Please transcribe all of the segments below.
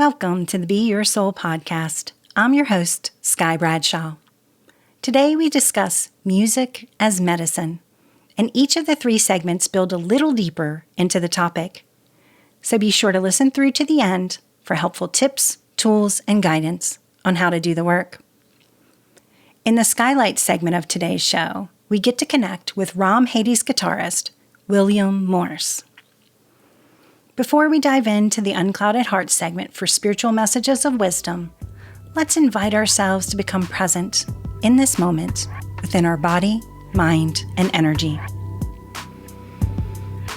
Welcome to the Be Your Soul podcast. I'm your host, Sky Bradshaw. Today we discuss music as medicine, and each of the 3 segments build a little deeper into the topic. So be sure to listen through to the end for helpful tips, tools, and guidance on how to do the work. In the Skylight segment of today's show, we get to connect with RAM Haiti's guitarist, William Morse. Before we dive into the Unclouded Heart segment for spiritual messages of wisdom, let's invite ourselves to become present in this moment within our body, mind, and energy.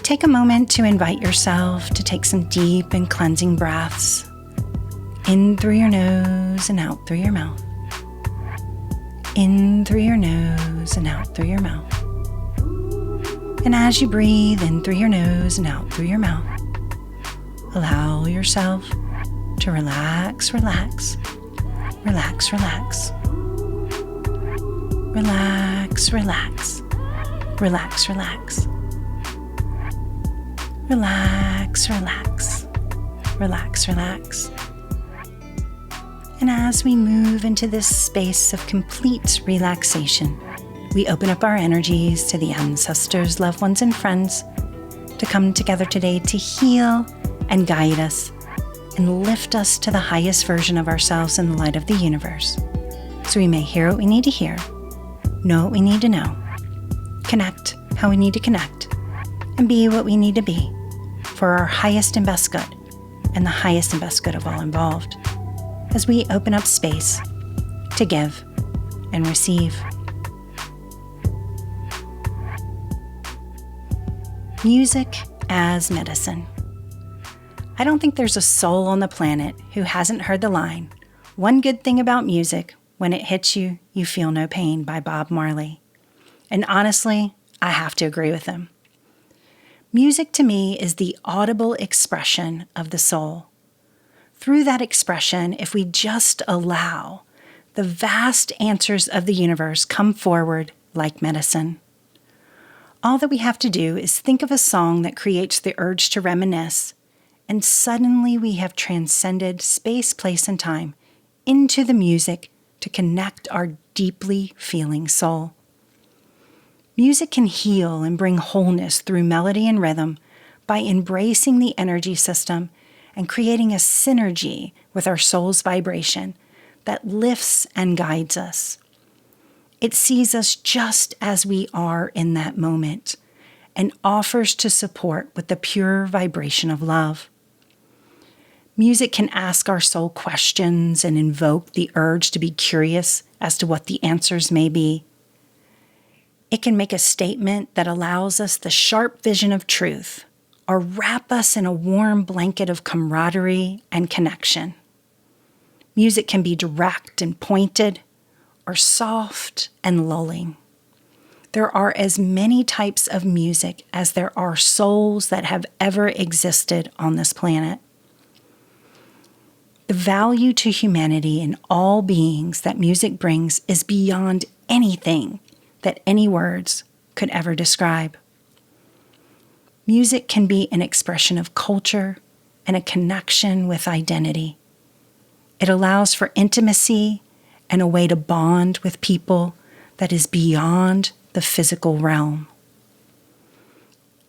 Take a moment to invite yourself to take some deep and cleansing breaths, in through your nose and out through your mouth. In through your nose and out through your mouth. And as you breathe in through your nose and out through your mouth, allow yourself to relax, relax, relax, relax, relax, relax, relax, relax, relax, relax, relax, relax. And as we move into this space of complete relaxation, we open up our energies to the ancestors, loved ones, and friends to come together today to heal and guide us and lift us to the highest version of ourselves in the light of the universe, so we may hear what we need to hear, know what we need to know, connect how we need to connect, and be what we need to be for our highest and best good and the highest and best good of all involved, as we open up space to give and receive. Music as medicine. I don't think there's a soul on the planet who hasn't heard the line, "One good thing about music, when it hits you, you feel no pain," by Bob Marley. And honestly, I have to agree with him. Music to me is the audible expression of the soul. Through that expression, if we just allow, the vast answers of the universe come forward like medicine. All that we have to do is think of a song that creates the urge to reminisce, and suddenly we have transcended space, place, and time into the music to connect our deeply feeling soul. Music can heal and bring wholeness through melody and rhythm by embracing the energy system and creating a synergy with our soul's vibration that lifts and guides us. It sees us just as we are in that moment and offers to support with the pure vibration of love. Music can ask our soul questions and invoke the urge to be curious as to what the answers may be. It can make a statement that allows us the sharp vision of truth, or wrap us in a warm blanket of camaraderie and connection. Music can be direct and pointed, or soft and lulling. There are as many types of music as there are souls that have ever existed on this planet. The value to humanity and all beings that music brings is beyond anything that any words could ever describe. Music can be an expression of culture and a connection with identity. It allows for intimacy and a way to bond with people that is beyond the physical realm.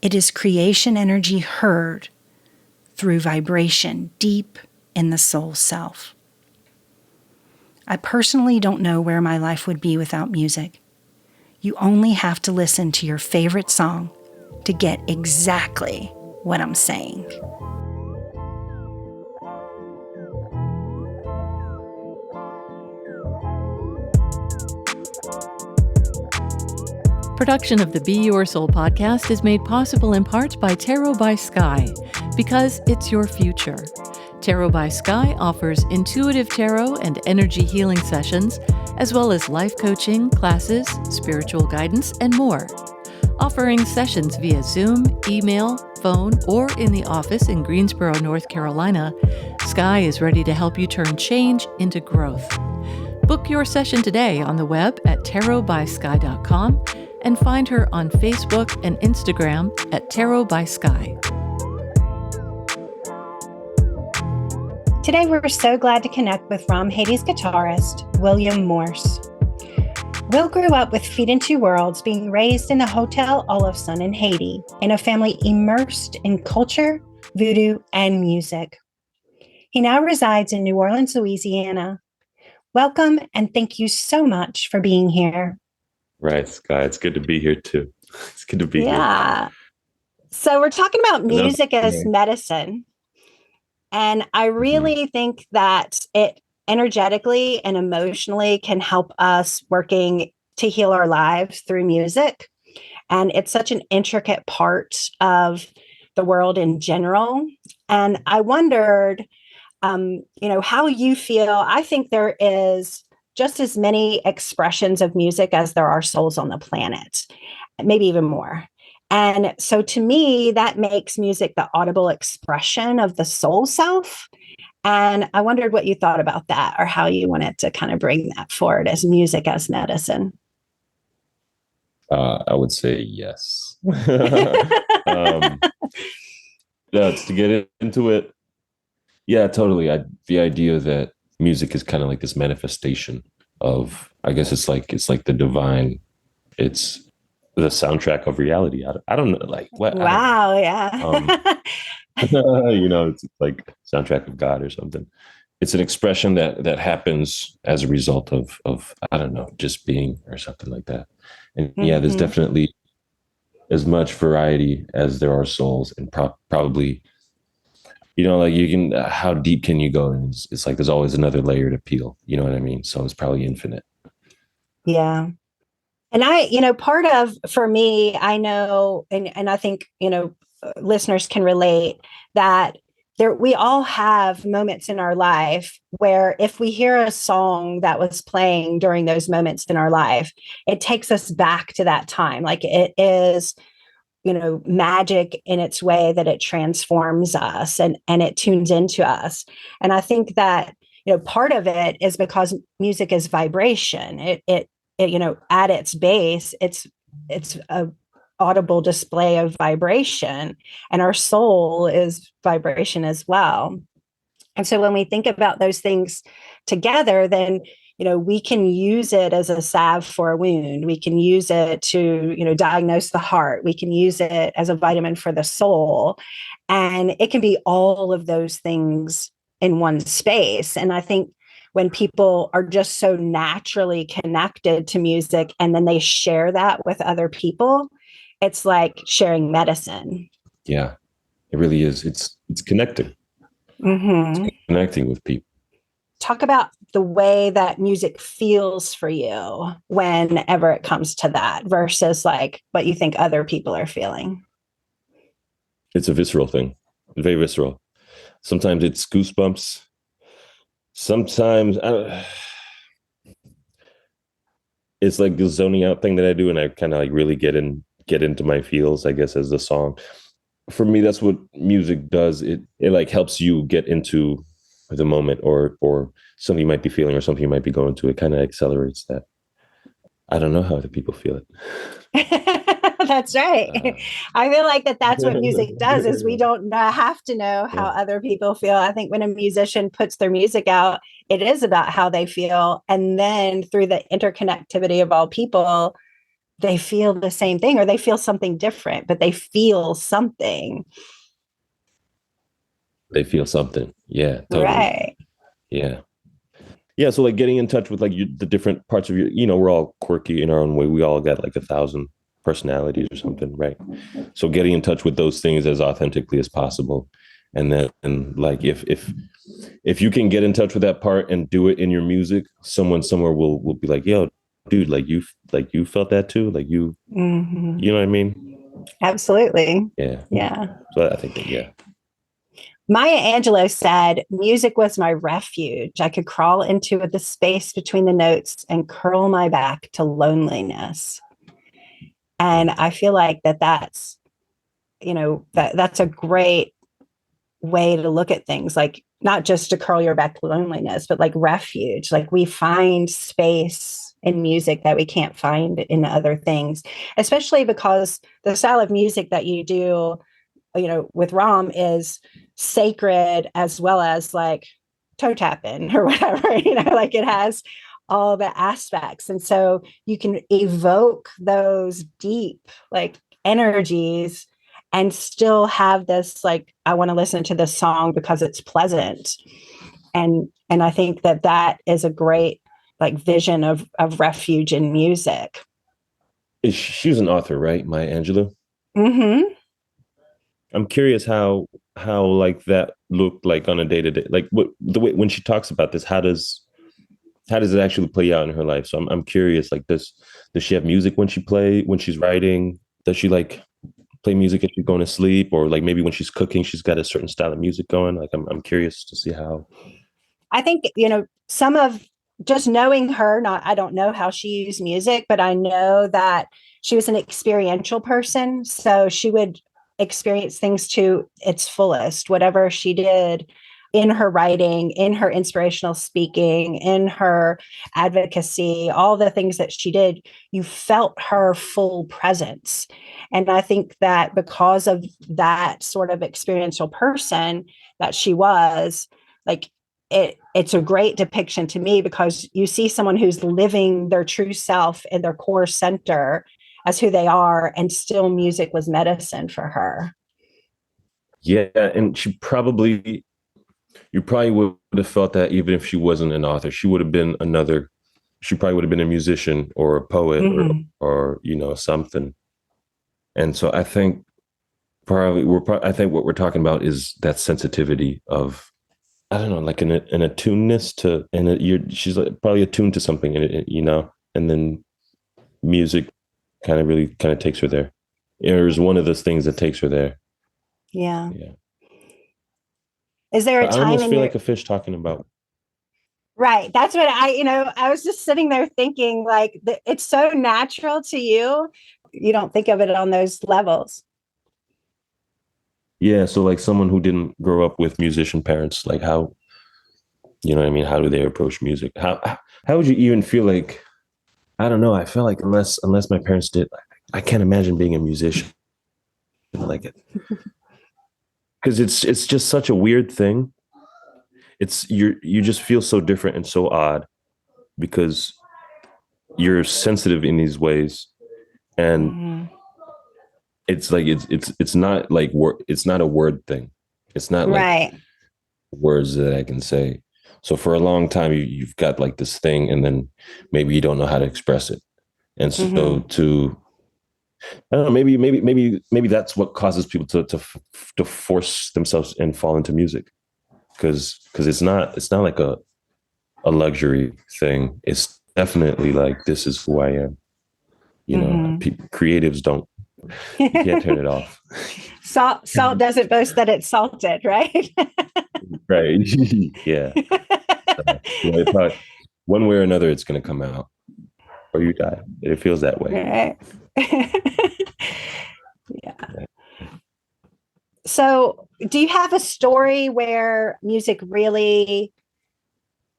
It is creation energy heard through vibration deep in the soul self. I personally don't know where my life would be without music. You only have to listen to your favorite song to get exactly what I'm saying. Production of the Be Your Soul podcast is made possible in part by Tarot by Sky, because it's your future. Tarot by Sky offers intuitive tarot and energy healing sessions, as well as life coaching, classes, spiritual guidance, and more. Offering sessions via Zoom, email, phone, or in the office in Greensboro, North Carolina, Sky is ready to help you turn change into growth. Book your session today on the web at tarotbysky.com and find her on Facebook and Instagram at Tarot by Sky. Today, we're so glad to connect with RAM Haiti's guitarist, William Morse. Will grew up with feet in two worlds, being raised in the Hotel Olofsson in Haiti, in a family immersed in culture, voodoo, and music. He now resides in New Orleans, Louisiana. Welcome, and thank you so much for being here. Right, Sky. It's good to be here too. It's good to be here. Yeah. So we're talking about music as medicine. And I really think that it energetically and emotionally can help us working to heal our lives through music. And it's such an intricate part of the world in general. And I wondered, how you feel. I think there is just as many expressions of music as there are souls on the planet, maybe even more. And so to me, that makes music the audible expression of the soul self. And I wondered what you thought about that, or how you wanted to kind of bring that forward as music as medicine. I would say yes. To get into it. Yeah, totally. The idea that music is kind of like this manifestation of, I guess it's like the divine. It's the soundtrack of reality. I don't know, like what? Wow, yeah. It's like soundtrack of God or something. It's an expression that happens as a result of I don't know, just being or something like that. And yeah, there's definitely as much variety as there are souls, and probably, like you can, how deep can you go? And it's like there's always another layer to peel. You know what I mean? So it's probably infinite. Yeah. And part of, for me, I know, and I think, listeners can relate that we all have moments in our life where if we hear a song that was playing during those moments in our life, it takes us back to that time. Like it is, magic in its way that it transforms us and it tunes into us. And I think that, part of it is because music is vibration. It at its base, it's a audible display of vibration, and our soul is vibration as well. And so when we think about those things together, then we can use it as a salve for a wound. We can use it to diagnose the heart. We can use it as a vitamin for the soul, and it can be all of those things in one space. And I think when people are just so naturally connected to music and then they share that with other people, it's like sharing medicine. Yeah, it really is. It's connecting. It's connecting with people. Talk about the way that music feels for you whenever it comes to that versus like what you think other people are feeling. It's a visceral thing, very visceral. Sometimes it's goosebumps. Sometimes it's like the zoning out thing that I do, and I kind of like really get into my feels, I guess, as the song. For me, that's what music does. It like helps you get into the moment or something you might be feeling or something you might be going to. It kind of accelerates that. I don't know how other people feel it. That's right. I feel like that's what music does, is we don't have to know how other people feel. I think when a musician puts their music out, it is about how they feel. And then through the interconnectivity of all people, they feel the same thing, or they feel something different, but they feel something. They feel something. Yeah, totally. Right. Yeah. Yeah. So like getting in touch with like the different parts of we're all quirky in our own way. We all got like 1,000 personalities or something. Right. So getting in touch with those things as authentically as possible. And then like if you can get in touch with that part and do it in your music, someone somewhere will be like, yo, dude, like you felt that too. Like you know what I mean? Absolutely. Yeah. Yeah. So I think that, yeah. Maya Angelou said, music was my refuge. I could crawl into the space between the notes and curl my back to loneliness. And I feel like that's a great way to look at things, like not just to curl your back to loneliness, but like refuge. Like we find space in music that we can't find in other things, especially because the style of music that you do, with RAM is sacred as well as like toe tapping or whatever, like it has all the aspects. And so you can evoke those deep like energies and still have this like, I want to listen to this song because it's pleasant. And I think that that is a great like vision of refuge in music. She was an author, right? Maya Angelou. Mm-hmm. I'm curious how like that looked like on a day to day, like what the way when she talks about this, how does it actually play out in her life? So I'm curious, like does she have music when she's writing? Does she like play music if she's going to sleep, or like maybe when she's cooking, she's got a certain style of music going? Like I'm curious to see how. I think, some of just knowing her, not, I don't know how she used music, but I know that she was an experiential person. So she would experience things to its fullest, whatever she did in her writing, in her inspirational speaking, in her advocacy, all the things that she did, you felt her full presence. And I think that because of that sort of experiential person that she was, like it's a great depiction to me because you see someone who's living their true self in their core center as who they are, and still music was medicine for her. Yeah, and you probably would have felt that even if she wasn't an author, she probably would have been a musician or a poet Mm-hmm. or something. And so I think I think what we're talking about is that sensitivity of, I don't know, like an attuneness to, and she's like probably attuned to something, and then music kind of takes her there. It was one of those things that takes her there. Yeah. Yeah. Is there a But I time almost in feel your like a fish talking about. right? That's what I was just sitting there thinking, like, it's so natural to you. You don't think of it on those levels. Yeah. So like someone who didn't grow up with musician parents, like how, you know what I mean? How do they approach music? How would you even feel like, I don't know. I feel like unless my parents did, I can't imagine being a musician like it, because it's just such a weird thing. You just feel so different and so odd because you're sensitive in these ways, and Mm-hmm. it's like it's not like it's not a word thing. It's not like Right. words that I can say. So for a long time, you've got like this thing, and then maybe you don't know how to express it, and so Mm-hmm. I don't know, maybe that's what causes people to force themselves and fall into music, because it's not like a luxury thing. It's definitely like, this is who I am. Mm-hmm. Creatives don't, you can't turn it off. Salt doesn't boast that it's salted, right? Right. Yeah. So, yeah, one way or another, it's going to come out, or you die. It feels that way. Right. Yeah. So, do you have a story where music really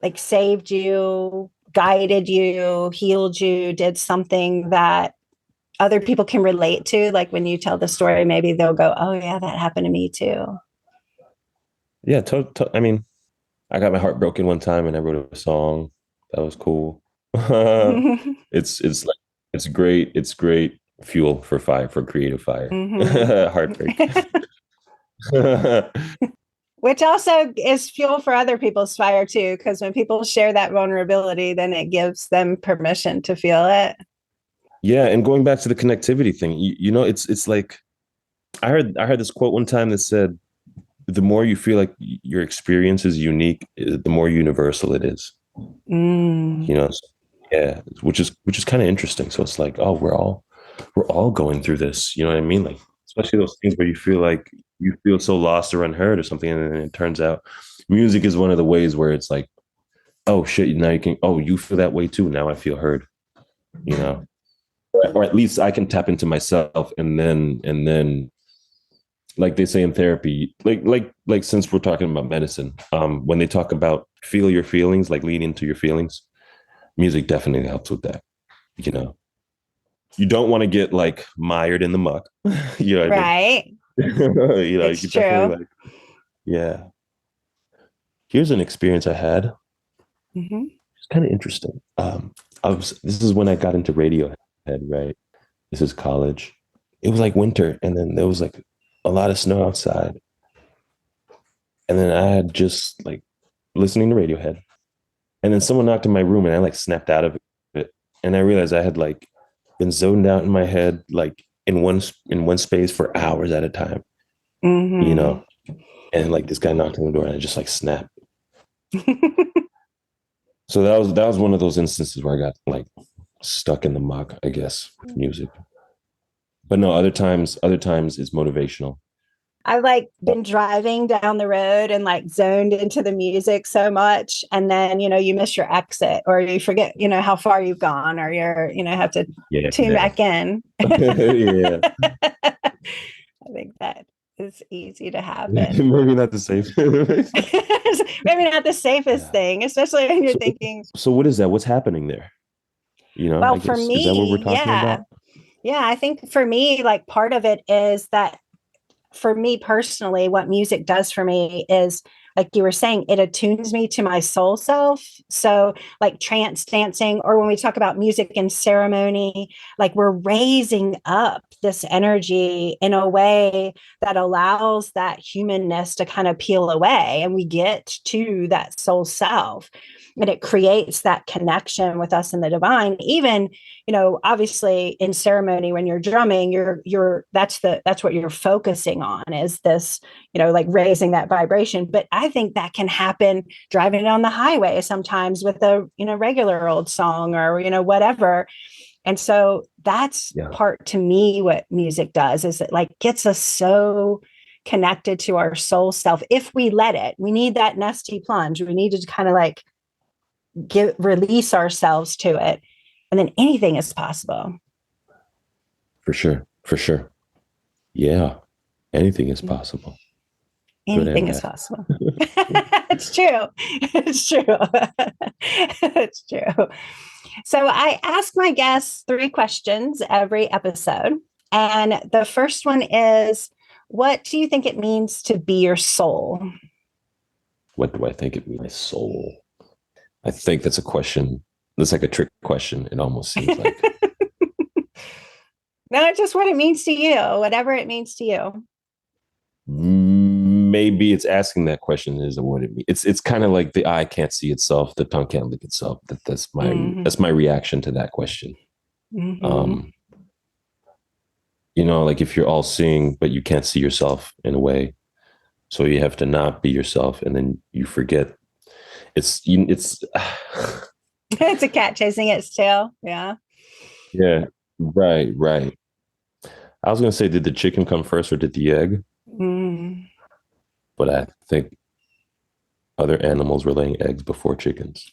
like saved you, guided you, healed you, did something that other people can relate to? Like when you tell the story, maybe they'll go, "Oh yeah, that happened to me too." Yeah. I mean, I got my heart broken one time and I wrote a song. That was cool. It's like, it's great fuel for fire, for creative fire. Mm-hmm. Heartbreak. Which also is fuel for other people's fire too, because when people share that vulnerability, then it gives them permission to feel it. Yeah, and going back to the connectivity thing, it's like, I heard this quote one time that said, the more you feel like your experience is unique, the more universal it is. Mm. You know, yeah, which is kind of interesting. So it's like, oh, we're all going through this. You know what I mean? Like, especially those things where you feel like you feel so lost or unheard or something, and then it turns out music is one of the ways where it's like, oh shit, now you can, oh, you feel that way too. Now I feel heard. You know, or at least I can tap into myself, and then like they say in therapy, like since we're talking about medicine, when they talk about feel your feelings, like lean into your feelings, music definitely helps with that. You know, you don't want to get like mired in the muck. You know what I mean? Right. You It's could definitely true. like, yeah. Here's an experience I had. Mm-hmm. It's kind of interesting. This is when I got into Radiohead, right? This is college. It was like winter, and then there was like a lot of snow outside. And then I had just like listening to Radiohead. And then someone knocked in my room and I like snapped out of it. And I realized I had like been zoned out in my head, like in one space for hours at a time, you Mm-hmm. know? And like this guy knocked on the door and I just like snapped. So that was one of those instances where I got like stuck in the muck, I guess, with music. But no, other times it's motivational. I've like been driving down the road and like zoned into the music so much. And then, you miss your exit or you forget, how far you've gone or have to Yeah. tune back in. Yeah. I think that is easy to happen. Maybe not the safe. Maybe not the safest Yeah. thing, especially when you're So, thinking, so what is that? What's happening there? well, I for guess, is that what we're me, talking yeah. about? Yeah, I think for me, like part of it is that for me personally, what music does for me is like you were saying, it attunes me to my soul self. So, like trance dancing, or when we talk about music and ceremony, like we're raising up this energy in a way that allows that humanness to kind of peel away and we get to that soul self. And it creates that connection with us and the divine, even obviously in ceremony when you're drumming that's what you're focusing on is this like raising that vibration. But I think that can happen driving down the highway sometimes with a regular old song or whatever. And so that's Yeah, part to me what music does is it like gets us so connected to our soul self if we let it. We need that nesty plunge. We need to kind of like release ourselves to it, and then anything is possible. for sure. For sure. Yeah. Anything is possible. Good and Anything is bad. possible. It's true. It's true. It's true. So I ask my guests 3 questions every episode. And the first one is, what do you think it means to be your soul? What do I think it means? My soul. I think that's a question. That's like a trick question. It almost seems like. No, just what it means to you, whatever it means to you. Maybe it's asking that question is what it means. It's kind of like the eye can't see itself, the tongue can't lick itself. That's my reaction to that question. Mm-hmm. Like if you're all seeing, but you can't see yourself in a way, so you have to not be yourself, and then you forget. It's It's a cat chasing its tail. Yeah. yeah, right. I was gonna say, did the chicken come first or did the egg? Mm. But I think other animals were laying eggs before chickens.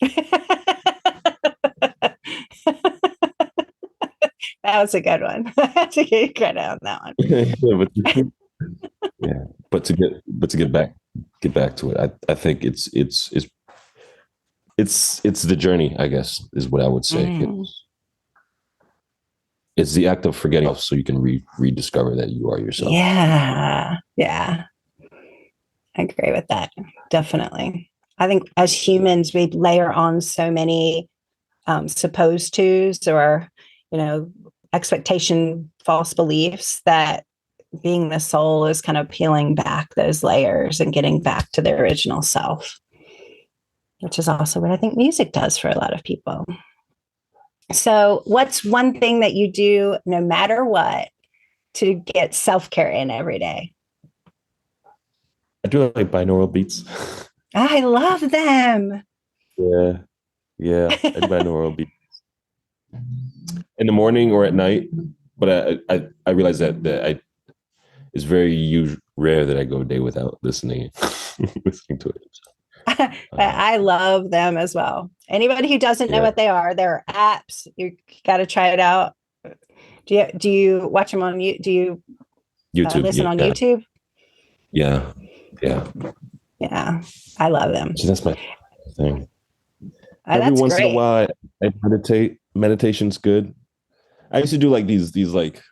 That was a good one. To get credit on that one. Yeah, but to get back to it, I think it's the journey, I guess, is what I would say. Mm. It's the act of forgetting so you can rediscover that you are yourself. Yeah. Yeah. I agree with that. Definitely. I think as humans, we layer on so many supposed tos or, you know, expectation, false beliefs that being the soul is kind of peeling back those layers and getting back to their original self, which is also what I think music does for a lot of people. So, what's one thing that you do no matter what to get self care in every day? I do like binaural beats. I love them. Yeah, I do binaural beats in the morning or at night. But I realize that it's very rare that I go a day without listening to it. I love them as well. Anybody who doesn't know Yeah, what they are, they're apps. You got to try it out. Do you watch them on you? Do you YouTube. listen on YouTube? Yeah. Yeah, I love them. So that's my thing. Every That's once in a great. while, I meditate. Meditation's good. I used to do like these like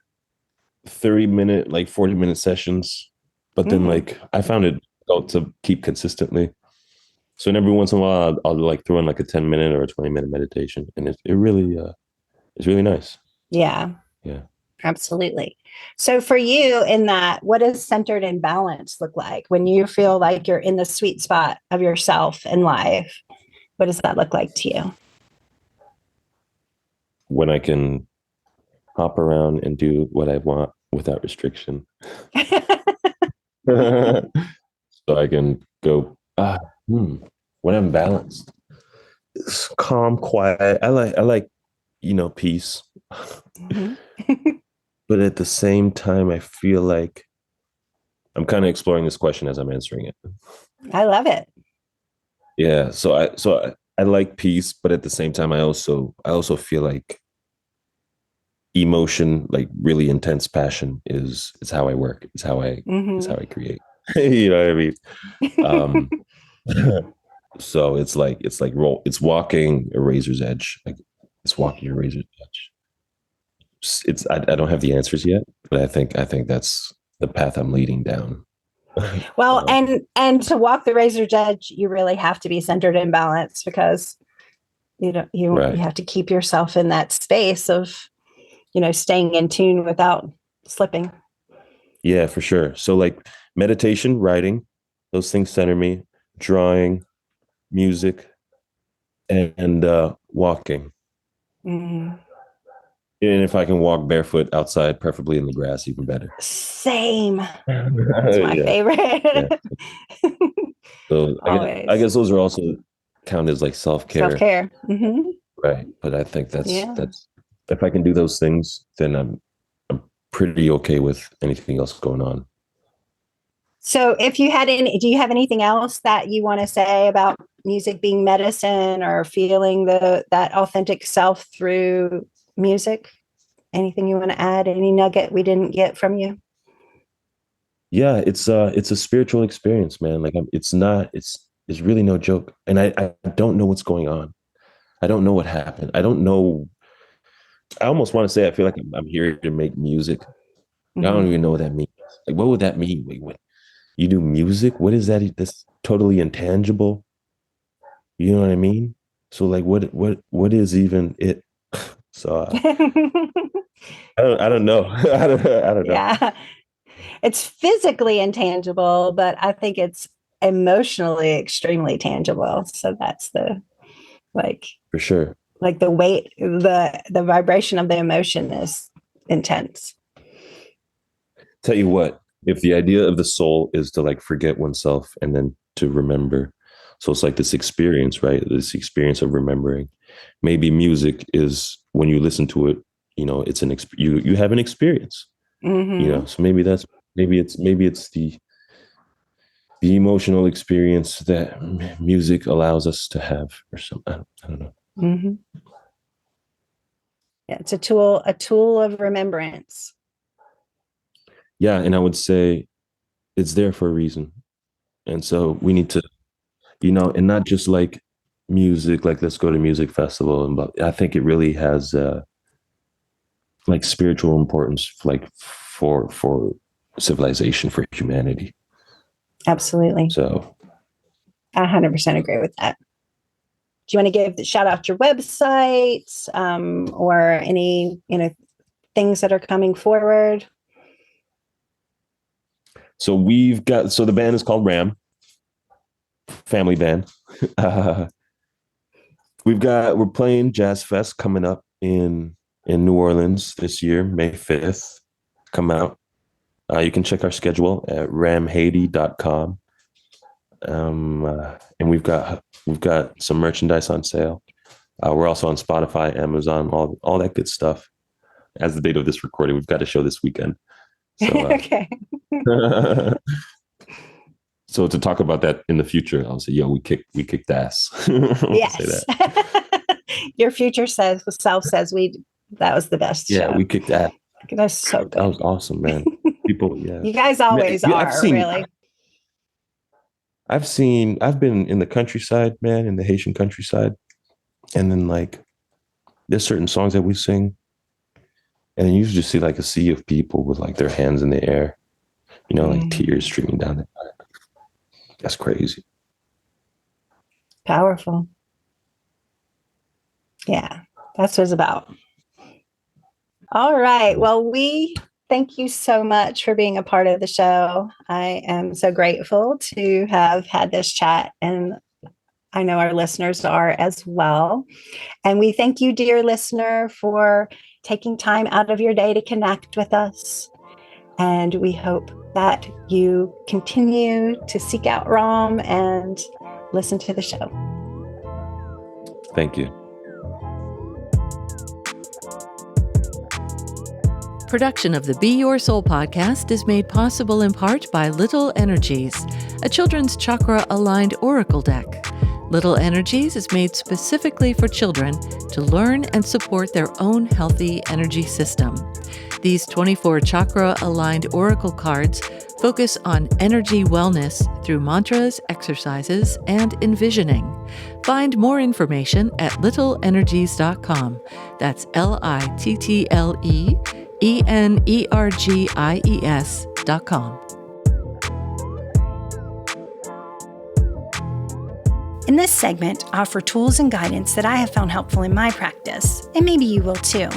30-minute, like 40-minute sessions, but then Mm. like I found it difficult to keep consistently. So and every once in a while, I'll like throw in like a 10-minute or a 20-minute meditation, and it really it's really nice. Yeah, Yeah. absolutely. So for you in that, what does centered and balanced look like when you feel like you're in the sweet spot of yourself in life? What does that look like to you? When I can hop around and do what I want without restriction. So I can go, when I'm balanced, it's calm, quiet. I like, peace. Mhm. But at the same time, I feel like I'm kind of exploring this question as I'm answering it. I love it. Yeah. So I like peace, but at the same time, I also feel like emotion, like really intense passion is how I work. It's how I create. You know what I mean? Um, so it's walking a razor's edge. Like it's walking a razor's edge. I don't have the answers yet, but I think that's the path I'm leading down. Well, and to walk the razor's edge, you really have to be centered and balanced because you Right. have to keep yourself in that space of staying in tune without slipping. Yeah, for sure. So like meditation, writing, those things center me. Drawing, music, and walking. Mm. And if I can walk barefoot outside, preferably in the grass, even better. Same. It's my Yeah, yeah. favorite. So I Always guess those are also count as like self self care, care. Mm-hmm. right? But I think that's Yeah. that's if I can do those things, then I'm pretty okay with anything else going on. So, if you had any, do you have anything else that you want to say about music being medicine or feeling that authentic self through music? Anything you want to add? Any nugget we didn't get from you? Yeah, it's a spiritual experience, man. Like it's really no joke, and I don't know what's going on. I don't know what happened. I don't know. I almost want to say I feel like I'm here to make music. I don't Mm-hmm. even know what that means. Like, what would that mean? Like, what you do music? What is that? That's totally intangible. You know what I mean? So, like, what is even it? So, I don't know. I don't know Yeah, it's physically intangible, but I think it's emotionally extremely tangible. So that's the like for sure. like the weight, the vibration of the emotion is intense. Tell you what, if the idea of the soul is to like forget oneself and then to remember, so it's like this experience, right? This experience of remembering. Maybe music is when you listen to it, it's you have an experience, Mm-hmm. So maybe it's the emotional experience that music allows us to have or something. I don't know. Mm-hmm. Yeah, it's a tool of remembrance. Yeah, and I would say it's there for a reason. And so we need to, and not just like music, like let's go to music festival, but I think it really has like spiritual importance, like for civilization, for humanity. Absolutely. So I 100% agree with that. Do you want to give the shout out your websites or any, things that are coming forward? so the band is called RAM, family band. Uh, we're playing Jazz Fest coming up in New Orleans this year, May 5th. Come out. You can check our schedule at ramhaiti.com. And we've got some merchandise on sale. We're also on Spotify, Amazon, all that good stuff. As the date of this recording, we've got a show this weekend. So, Okay. so to talk about that in the future, I'll say, yo, we kicked ass. I'll say Yes. that. Your future self says that was the best Yeah, show. we kicked ass. That's so That good. was awesome, man. People, yeah. You guys Man, always yeah, I've are, seen, really. I've been in the countryside, man, in the Haitian countryside, and then like there's certain songs that we sing, and then you just see like a sea of people with like their hands in the air, like Mm. tears streaming down. That's crazy. Powerful. Yeah, that's what it's about. All right. Well, we thank you so much for being a part of the show. I am so grateful to have had this chat, and I know our listeners are as well. And we thank you, dear listener, for taking time out of your day to connect with us. And we hope that you continue to seek out RAM and listen to the show. Thank you. Production of the Be Your Soul podcast is made possible in part by Little Energies, a children's chakra-aligned oracle deck. Little Energies is made specifically for children to learn and support their own healthy energy system. These 24 chakra-aligned oracle cards focus on energy wellness through mantras, exercises, and envisioning. Find more information at littleenergies.com. That's LITTLEENERGIES.com. In this segment, I offer tools and guidance that I have found helpful in my practice, and maybe you will too.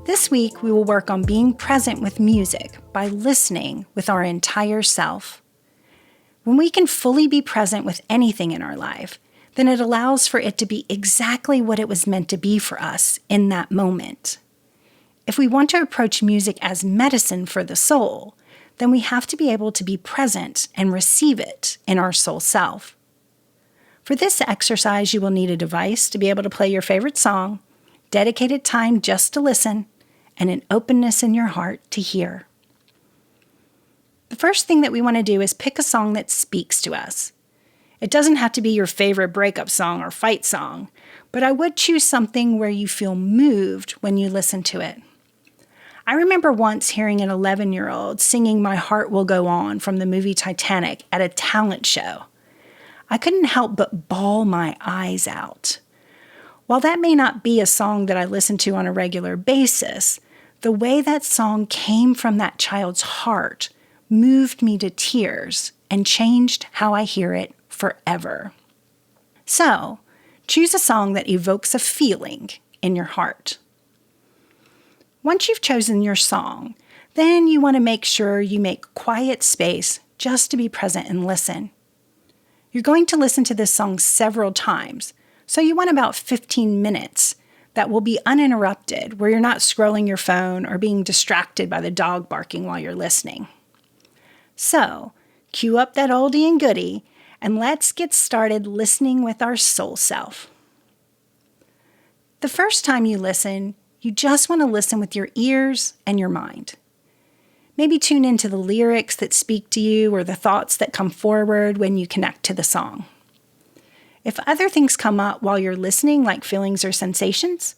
This week, we will work on being present with music by listening with our entire self. When we can fully be present with anything in our life, then it allows for it to be exactly what it was meant to be for us in that moment. If we want to approach music as medicine for the soul, then we have to be able to be present and receive it in our soul self. For this exercise, you will need a device to be able to play your favorite song, dedicated time just to listen, and an openness in your heart to hear. The first thing that we want to do is pick a song that speaks to us. It doesn't have to be your favorite breakup song or fight song, but I would choose something where you feel moved when you listen to it. I remember once hearing an 11-year-old singing My Heart Will Go On from the movie Titanic at a talent show. I couldn't help but bawl my eyes out. While that may not be a song that I listen to on a regular basis, the way that song came from that child's heart moved me to tears and changed how I hear it forever. So, choose a song that evokes a feeling in your heart. Once you've chosen your song, then you want to make sure you make quiet space just to be present and listen. You're going to listen to this song several times, so you want about 15 minutes that will be uninterrupted, where you're not scrolling your phone or being distracted by the dog barking while you're listening. So, cue up that oldie and goodie, and let's get started listening with our soul self. The first time you listen, you just want to listen with your ears and your mind. Maybe tune into the lyrics that speak to you or the thoughts that come forward when you connect to the song. If other things come up while you're listening, like feelings or sensations,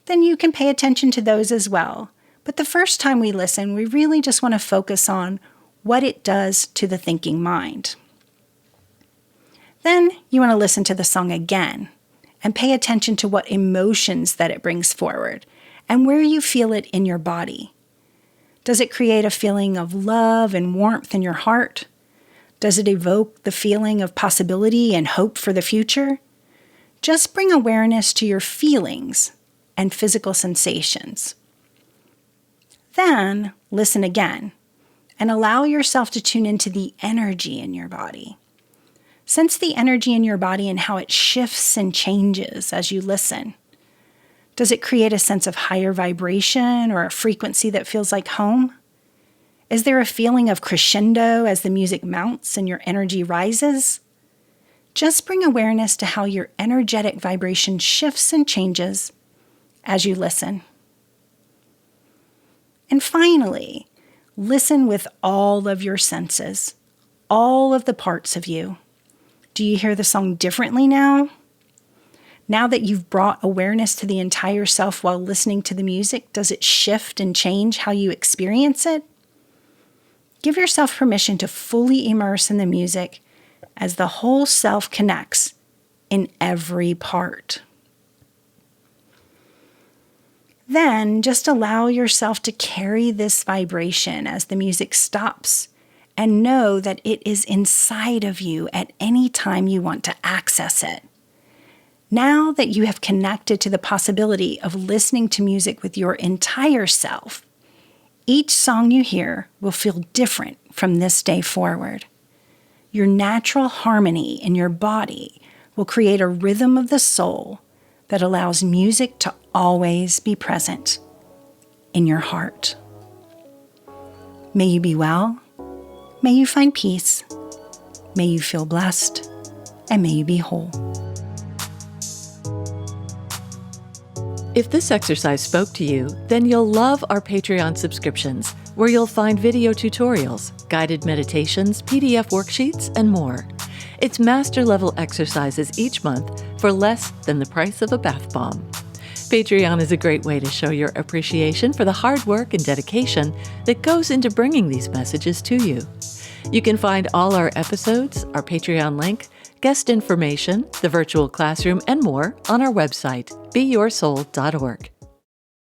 then you can pay attention to those as well. But the first time we listen, we really just want to focus on what it does to the thinking mind. Then you want to listen to the song again and pay attention to what emotions that it brings forward and where you feel it in your body. Does it create a feeling of love and warmth in your heart? Does it evoke the feeling of possibility and hope for the future? Just bring awareness to your feelings and physical sensations. Then listen again and allow yourself to tune into the energy in your body. Sense the energy in your body and how it shifts and changes as you listen. Does it create a sense of higher vibration or a frequency that feels like home? Is there a feeling of crescendo as the music mounts and your energy rises? Just bring awareness to how your energetic vibration shifts and changes as you listen. And finally, listen with all of your senses, all of the parts of you. Do you hear the song differently now? Now that you've brought awareness to the entire self while listening to the music, does it shift and change how you experience it? Give yourself permission to fully immerse in the music as the whole self connects in every part. Then just allow yourself to carry this vibration as the music stops and know that it is inside of you at any time you want to access it. Now that you have connected to the possibility of listening to music with your entire self, each song you hear will feel different from this day forward. Your natural harmony in your body will create a rhythm of the soul that allows music to always be present in your heart. May you be well, may you find peace, may you feel blessed, and may you be whole. If this exercise spoke to you, then you'll love our Patreon subscriptions, where you'll find video tutorials, guided meditations, PDF worksheets, and more. It's master-level exercises each month for less than the price of a bath bomb. Patreon is a great way to show your appreciation for the hard work and dedication that goes into bringing these messages to you. You can find all our episodes, our Patreon link, guest information, the virtual classroom, and more on our website, beyoursoul.org.